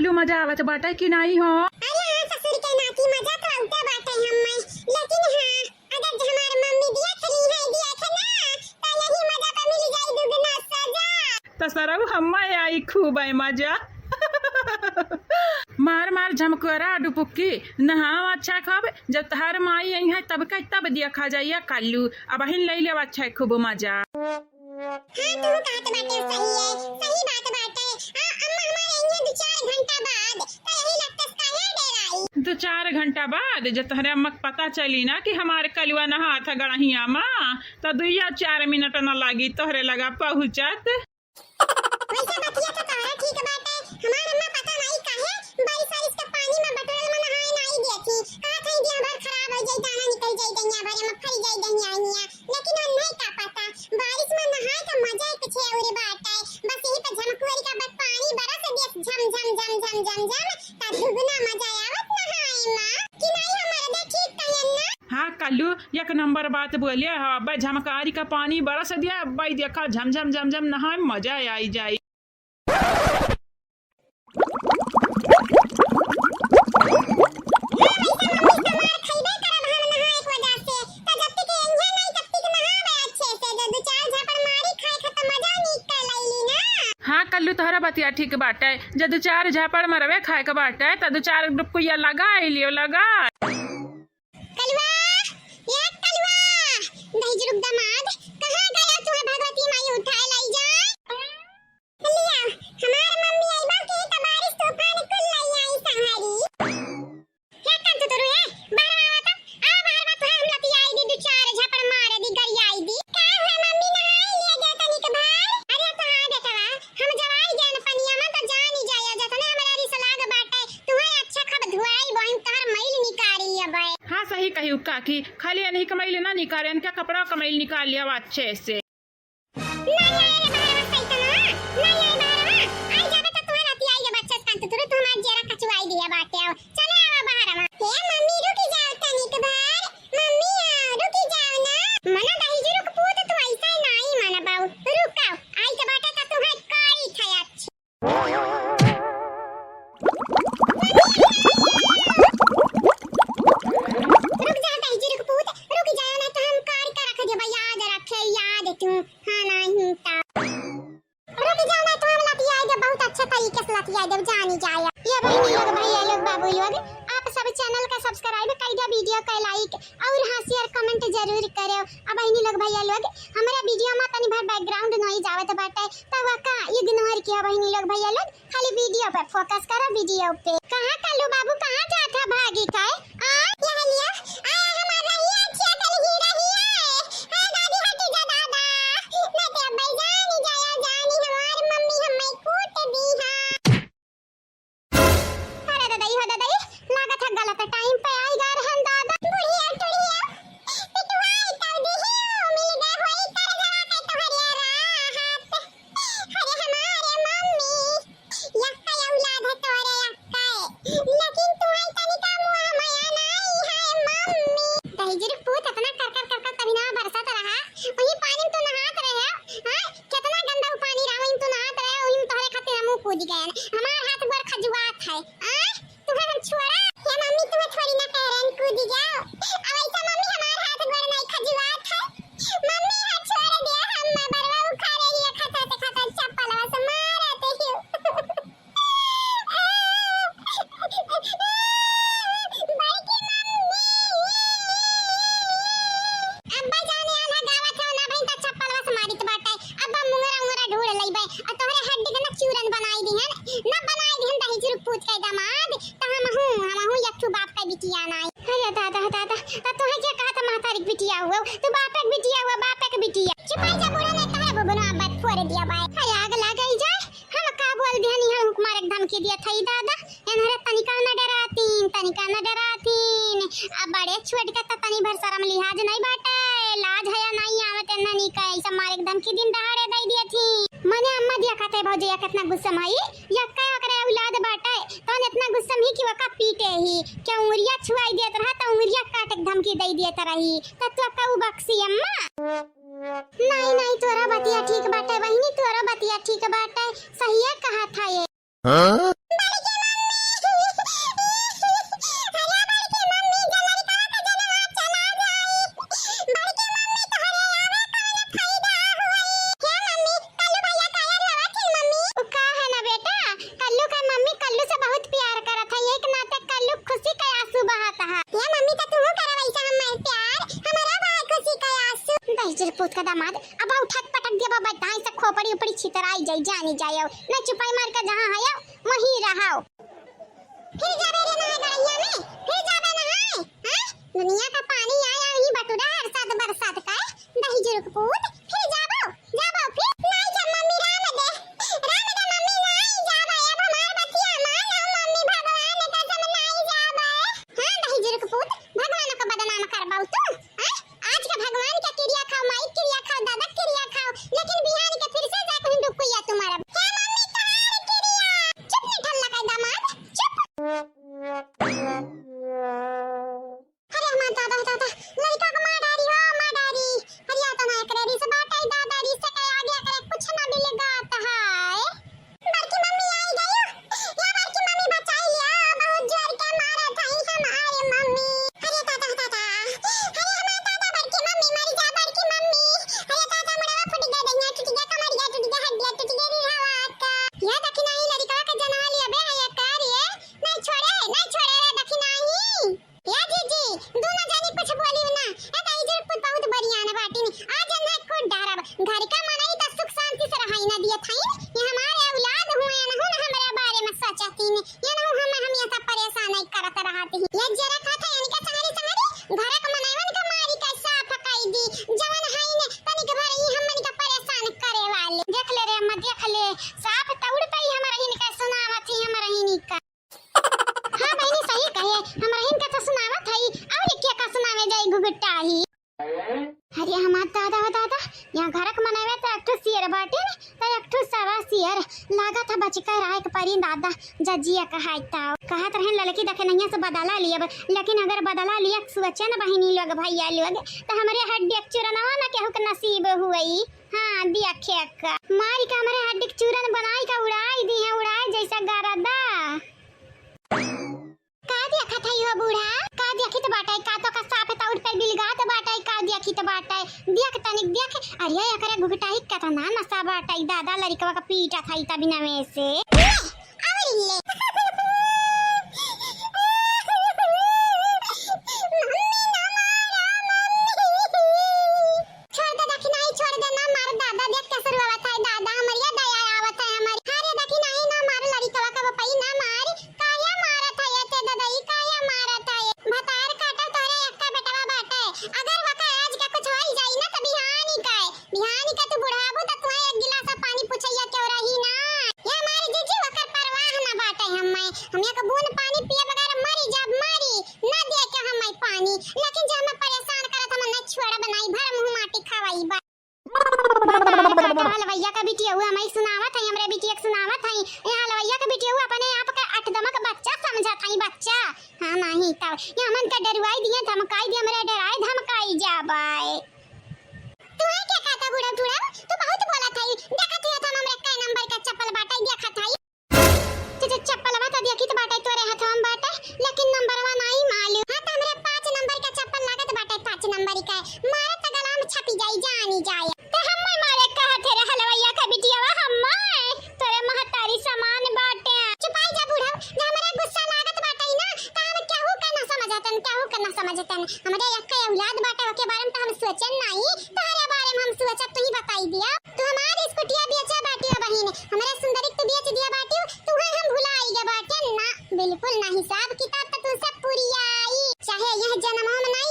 कालू मजा आवत बाटे कि नहीं हो? अरे हाँ ससुर के नाती मजा तो आवते बाटे हम्मे, लेकिन हाँ अगर हमार मम्मी दिया खली है दिया थे ना तो यही मजा पे मिल जाई दुगना सजा। तो सरऊ हम्मा आई खूब है मजा। मार मार झमकोरा डुपुक्की नहाव अच्छा खब जब तहार माई आई है तब का तब दिया खा जाइए कालू अब हिन ले ले अच्छा खूब मजा। हाँ तू कहत बाटे सही बात बाटे। अम्मा हमारे आई है 2-4 घंटा बाद तो यही लगता काहे डेराई। 2-4 घंटा बाद जब तहरे अम्मा पता चली ना कि हमारे कलुआ नहा था गड़हिया माँ तो 2 या 4 मिनट न लगी तोहरे लगा पहुँचत। वैसे बतिया तो तोहरा ठीक बाटे। हमार अम्मा पता नहीं काहे बारिश के पानी में बटोरल में नहाए नहीं देती, कहत है दिन भर खराब हो जाई दाना निकल जाई दहिया भरे में फल जाई दहिया आइया, लेकिन वो नहीं का पता बारिश में नहाए तो मजा ही कुछ और बात है। बस यही पे झमकोरी का बस पानी बरस दे झम झम झम झम झम झम ता दुगना मजा आवत नहाए मां कि नहीं हमारे दे ठीक कहन ना। हाँ कालू एक नंबर बात बोलिए। हाँ भाई झमकारी का पानी बरस दिया भाई देखा झम झम झम झम नहाए मजा आई जाए। हाँ कल्लू तोहरा बतिया ठीक बाटे जब 2-4 झापड़ मरवे खाए के बाटे तो 2-4 डुबकुया लगा लियो लगा। कलवा ये कलवा दहेज रुक दमाद कहां गया तुम्हें भगवती माई उठाए लाई जाए। लिया हमार मम्मी आई बा के त बारिश तूफान कुल लाई आई सहारी क्या कर तू रे बाहर आवत आ बाहर मत हम लती आई दी 2-4 झपड़ मार दी गरी आई दी का है मम्मी नहाई ले जा तनिक भाई। अरे तो हां बेटवा हम जवाई जान पनिया में तो जान ही जाया जतने हमारा रिसलाग बाटे तुम्हें अच्छा खब धुआई बहन तहर मैल निकारी अबे। हाँ सही कही काकी खाली नहीं कमाई लेना निकाले क्या कपड़ा कमाई निकाल लिया अच्छे से। चैनल का सब्सक्राइब कईदा वीडियो का लाइक और हाँ शेयर कमेंट जरूर करो। अब बहनी लोग भैया लोग हमारा वीडियो में तनी भर बैकग्राउंड नॉइज आवत बाटे तब का इग्नोर किया बहनी लोग भैया लोग खाली वीडियो पे फोकस करो वीडियो पे। कहां कालू बाबू कहां जाता भागी काय आ यह लिया आ हमारा ये अच्छा कर ही रही है। हां दादी हटी जा दादा मैं ते अब जानी जाया जानी हमार मम्मी हमें कूट दी हां। अरे दादा हो दादा लागत है गलत टाइम पे आई गा रहन दादा बुढ़िया टुड़िया पिटवाई तब दिहियो मिल गए होई कर जवा के तोहरे राहत। अरे हमारे मम्मी यक्का औलाद है तोरे यक्का लेकिन तू है तनिका मुआ माया नहीं है मम्मी। दहेजर पूत इतना कर तभी ना बरसत रहा वही पानी में तो नहात रहे हां कितना गंदा पानी रहा वही तो नहात रहे वही तोहरे खातिर मुंह कूद गए हमार हाथ गोर खजुआत है आ तुम्हें छोड़ा या मम्मी तुम्हें थोड़ी ना कह रहे कूद जाओ अब ऐसा मम्मी हमारे हाथ गोर नहीं खजुआत है मम्मी हाथ छोड़ दिया हम बरवा उखा रही है खाता चप्पल से मारते ही बड़की मम्मी अब्बा जाने वाला गावत है ना भाई त चप्पल से मारित बाटे अब्बा मुंगरा ढूंढ लईबे और तोहरे हड्डी के ना चूरन बनाई दिहन ना बनाई दिहन दही जुर पूत के दामाद त हम हूं एक बाप का बिटिया नहीं। अरे दादा त तोहे के कहत महतारी बिटिया हुआ तू बाप का बिटिया हुआ बाप का बिटिया चुपाई जा बुढ़ा ने कहा बबना बात फोड़ दिया बाय हाय आग लगाई जाए हम का बोल दिहनी है हुकमार एक धमकी दिया थई दादा एनहरे तनिका न डरातीन अब बड़े छोट के त तनी भर शर्म लिहाज नहीं बाटे लाज है नहीं आवत न नी का ऐसा मार एक धमकी दिन दहाड़े दई दिया थी मने अम्मा दिया कहते भौजी कितना गुस्सा माई यक्का करे औलाद बाटे तो इतना गुस्सा ही कि वका पीटे ही क्या उंगलियां छुआई देत रहा त उंगलियां काट के धमकी दई देत रही त तू का बक्सी अम्मा। नहीं तोरा बतिया ठीक बाटे बहिनी तोरा बतिया ठीक बाटे सही है कहा था ये। हां था दामाद अब उठक पटक दिया बाबा दाई से खोपड़ी ऊपरी छितराई जाई जानी जायो न चुपाई मार के जहां आयो वहीं रहो फिर जाबे रे नहा गड़िया में फिर जाबे नहाए हां दुनिया का पानी आया वही बटुरा हर साथ बरसात का दही जुर्क पूत फिर जाबो जाबो फिर नहीं जा मम्मी राम दे मम्मी नहीं जाबे अब हमार बतिया मान मम्मी भगवान का सम नहीं जाबे हां दही जुर्क पूत भगवान को बदनाम करबाऊ तू हां आज का भगवान का क्रिया खाओ माई क्रिया खाओ दादा क्रिया खाओ लेकिन बिहारी के फिर से जा कहीं डुकुया तुम्हारा हे मम्मी तुम्हारी क्रिया चुप नहीं ठल्ला का दामाद चुप अरे मां दादा लड़का को मार डारी हो मार डारी अरे आता ना करे री से बात आई दादा री से कह आ गया करे कुछ ना मिलेगा आता है बड़की मम्मी आई गई या बड़की मम्मी बचाई लिया बहुत जोर के मारा था हमारे मम्मी अरे दादा अरे हमारा दादा बड़की मम्मी मर जा बड़की मम्मी अरे दादा मड़ा फट गया दैया टूट गया कमर गया टूट गया हड्डियां टूट गई हवा का या दखना ही लड़का का जनवा लिया बे आया कर ये नहीं छोड़े रे दखना ही या जीजी दोनों जानी कुछ बोली ना ए दाई जर पुत बहुत बढ़िया ना बाटी ने आज ना को डरब घर का मनाई त सुख शांति से रहाई ना दिया थाई ये हमारे औलाद हुए ना हो हमारे बारे में सोचती ने ये ना हम ये सब परेशान नहीं करत रहती ये जरा खाता यानी का सहारी घर का मनाईवन का मारी का साफ फकाई दी जवन हाई ने तनिक भर ही हमन का परेशान करे वाले देख ले रे अम्मा देख ले साफ तौड़ पई हमरा हिन का सुनावत ही हमरा हिन का हां बहनी सही कहे हमरा हिन का तो सुनावत हई और क्या का सुनावे जाई गुगुट्टा ही अरे हमार दादा यहाँ घरक मनावे तो एक ठो सियर बाटे तो एक ठो सवा सियर लागत है बचकर आए के परी दादा जजिया कहता कहत रहन लड़की देखे नहीं से बदला लिया लेकिन अगर बदला लिया सोचे न बहिनी लोग भैया लोग तो हमारे हड्डी चूरनवा ना केहू के नसीब हुई हां देखे का मारी का हमारे हड्डी चूरन बनाई का उड़ाई दी है उड़ाई जैसा गरदा का देखा था यो बूढ़ा का देखी तो बाटाई का तो का साफ तौड़ पे बिलगा तो बाटाई का देखी तो बाटाई देख तनिक देख अरे एकरे गुगटाई का तो ना नसा बाटाई दादा लड़कवा का पीटा थाई तब बिना में से आवरी ले छोड़ दे दखी नहीं छोड़ दे ना मार दादा देख कैसे रोवा था दादा हमारी दया आवत है हमारी अरे दखी नहीं ना मार लड़कवा का बपई ना मार काया मारत है ते दादा ई काया मारत है भतार काटा तोरे एक्का बेटवा बाटे अगर वका आज का कुछ होई जाई ना त बिहानी का तू बुढ़ाबू त तू एक गिलास पानी पूछैया क्यों रही ना ये हमारी जीजी वकर परवाह ना बाटे हम एक बूंद पानी पिए बगैर मरी जब मरी ना दे के हम पानी लेकिन जब हम परेशान करत हम न छोड़ बनाई भर मुंह माटी खवाई बा हलवैया का बिटिया हुआ मैं सुनावत है हमरे बिटिया के सुनावत है यहाँ हलवैया का बिटिया हुआ अपने आप का अठदमक बच्चा समझा था बच्चा हां नहीं तो ये हमन का डरवाई दिए धमकाई दिए हमरे डराए धमकाई जाबाए तू है क्या कहता बुढ़ा तू बहुत बोला था देखत है हम हमरे का नंबर का चप्पल बाटाई देखत है तुझे चप्पल बता देखी तो बाटाई तोरे हाथ हम बाटा लेकिन नंबरवा नहीं मालूम हां तो हमरे 5 नंबर का चप्पल लागत बाटाई 5 नंबर का मारे त गला में छपी जाई जानी जाए ते हम मारे कहत रे हलवैया का बिटियावा हम तोरे महतारी समान बाटे चुपाई जा बुढ़ा जे हमरे गुस्सा लागत बाटाई ना त हम केहू का ना समझतन हमरे एक औलाद बाटे के बारे में तो हम सोचन नहीं तोरे बारे में हम सोचत तू ही बताई दिया तू हमारी स्कूटिया बेचा बाटी बहिन हमरे सुंदरी तू बेच दिया बाटी तू है हम भुलाई गे बाटे ना बिल्कुल ना हिसाब किताब तो तू सब पूरी आई चाहे यह जन्म में नहीं